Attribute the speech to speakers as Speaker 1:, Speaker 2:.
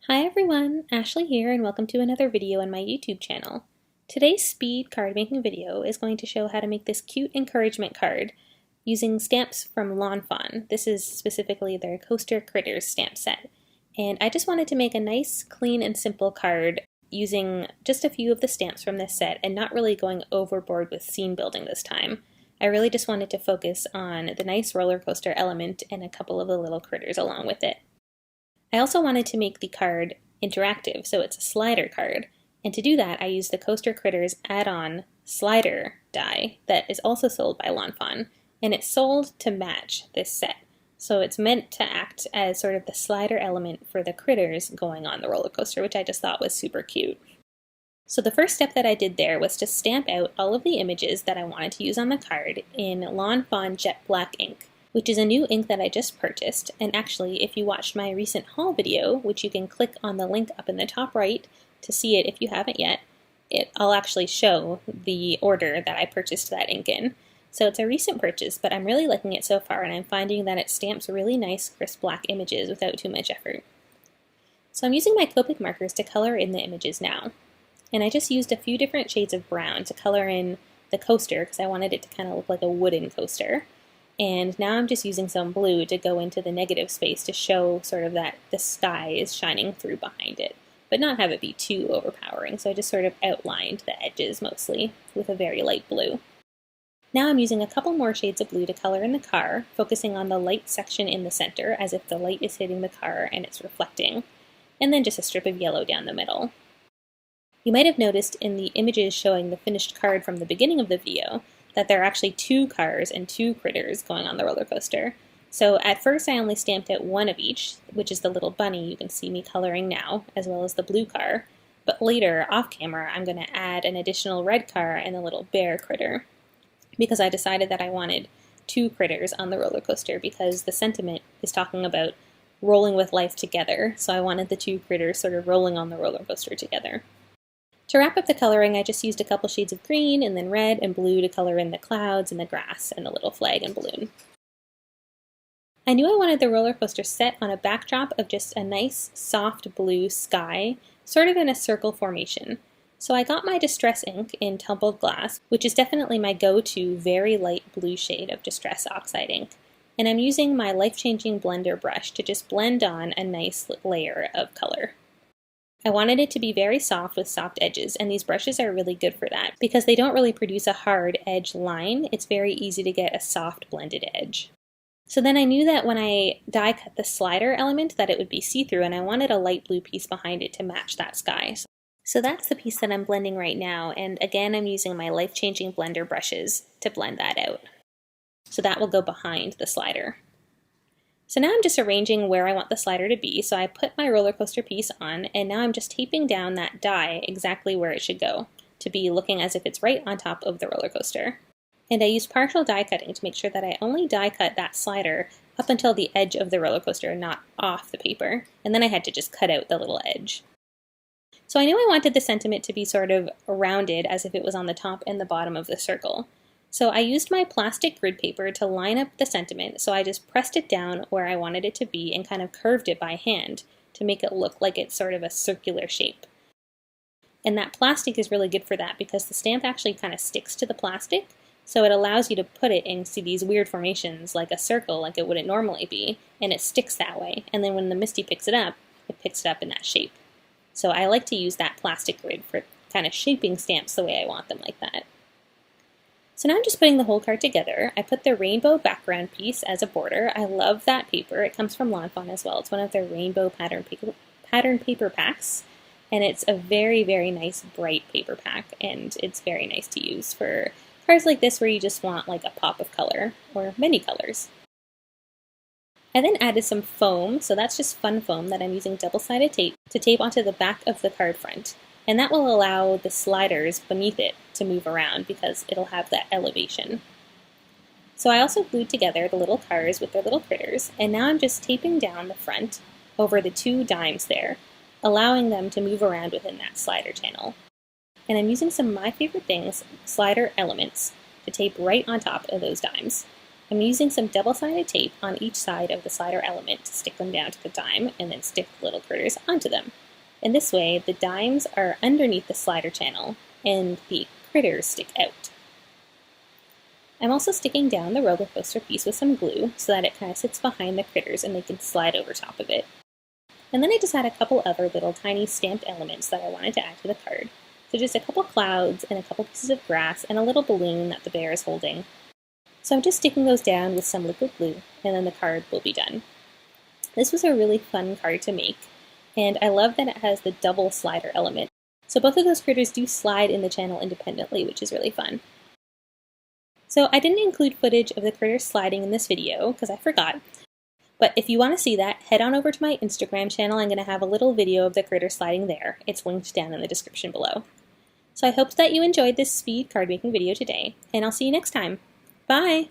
Speaker 1: Hi everyone, Ashley here and welcome to another video on my YouTube channel. Today's speed card making video is going to show how to make this cute encouragement card using stamps from Lawn Fawn. This is specifically their Coaster Critters stamp set. And I just wanted to make a nice, clean and simple card using just a few of the stamps from this set and not really going overboard with scene building this time. I really just wanted to focus on the nice roller coaster element and a couple of the little critters along with it. I also wanted to make the card interactive, so it's a slider card. And to do that, I used the Coaster Critters add-on slider die that is also sold by Lawn Fawn, and it's sold to match this set. So it's meant to act as sort of the slider element for the critters going on the roller coaster, which I just thought was super cute. So the first step that I did there was to stamp out all of the images that I wanted to use on the card in Lawn Fawn Jet Black ink, which is a new ink that I just purchased. And actually, if you watched my recent haul video, which you can click on the link up in the top right to see it if you haven't yet, I'll actually show the order that I purchased that ink in. So it's a recent purchase, but I'm really liking it so far, and I'm finding that it stamps really nice, crisp black images without too much effort. So I'm using my Copic markers to color in the images now. And I just used a few different shades of brown to color in the coaster because I wanted it to kind of look like a wooden coaster. And now I'm just using some blue to go into the negative space to show sort of that the sky is shining through behind it, but not have it be too overpowering. So I just sort of outlined the edges mostly with a very light blue. Now I'm using a couple more shades of blue to color in the car, focusing on the light section in the center as if the light is hitting the car and it's reflecting, and then just a strip of yellow down the middle. You might have noticed in the images showing the finished card from the beginning of the video that there are actually two cars and two critters going on the roller coaster. So at first I only stamped out one of each, which is the little bunny you can see me coloring now, as well as the blue car. But later, off camera, I'm going to add an additional red car and a little bear critter, because I decided that I wanted two critters on the roller coaster because the sentiment is talking about rolling with life together, so I wanted the two critters sort of rolling on the roller coaster together. To wrap up the coloring, I just used a couple shades of green and then red and blue to color in the clouds and the grass and the little flag and balloon. I knew I wanted the roller coaster set on a backdrop of just a nice soft blue sky, sort of in a circle formation. So I got my Distress ink in Tumbled glass, which is definitely my go-to very light blue shade of Distress Oxide ink. And I'm using my life-changing blender brush to just blend on a nice layer of color. I wanted it to be very soft with soft edges, and these brushes are really good for that because they don't really produce a hard edge line. It's very easy to get a soft blended edge. So then I knew that when I die cut the slider element that it would be see-through, and I wanted a light blue piece behind it to match that sky. So that's the piece that I'm blending right now, and again I'm using my life-changing blender brushes to blend that out. So that will go behind the slider. So now I'm just arranging where I want the slider to be, so I put my roller coaster piece on, and now I'm just taping down that die exactly where it should go, to be looking as if it's right on top of the roller coaster. And I used partial die cutting to make sure that I only die cut that slider up until the edge of the roller coaster, not off the paper, and then I had to just cut out the little edge. So I knew I wanted the sentiment to be sort of rounded as if it was on the top and the bottom of the circle. So I used my plastic grid paper to line up the sentiment, so I just pressed it down where I wanted it to be and kind of curved it by hand to make it look like it's sort of a circular shape. And that plastic is really good for that because the stamp actually kind of sticks to the plastic, so it allows you to put it into these weird formations like a circle like it wouldn't normally be, and it sticks that way. And then when the Misty picks it up in that shape. So I like to use that plastic grid for kind of shaping stamps the way I want them like that. So now I'm just putting the whole card together. I put the rainbow background piece as a border. I love that paper. It comes from Lawn Fawn as well. It's one of their rainbow pattern paper packs. And it's a very, very nice bright paper pack. And it's very nice to use for cards like this where you just want like a pop of color or many colors. I then added some foam. So that's just fun foam that I'm using double-sided tape to tape onto the back of the card front. And that will allow the sliders beneath it to move around because it'll have that elevation. So I also glued together the little cars with their little critters, and now I'm just taping down the front over the two dimes there, allowing them to move around within that slider channel. And I'm using some My Favorite Things slider elements to tape right on top of those dimes. I'm using some double-sided tape on each side of the slider element to stick them down to the dime and then stick the little critters onto them. And this way, the dimes are underneath the slider channel and the critters stick out. I'm also sticking down the roller coaster piece with some glue so that it kind of sits behind the critters and they can slide over top of it. And then I just had a couple other little tiny stamped elements that I wanted to add to the card. So just a couple clouds and a couple pieces of grass and a little balloon that the bear is holding. So I'm just sticking those down with some liquid glue and then the card will be done. This was a really fun card to make, and I love that it has the double slider element. So both of those critters do slide in the channel independently, which is really fun. So I didn't include footage of the critters sliding in this video because I forgot. But if you want to see that, head on over to my Instagram channel. I'm going to have a little video of the critter sliding there. It's linked down in the description below. So I hope that you enjoyed this speed card making video today, and I'll see you next time. Bye!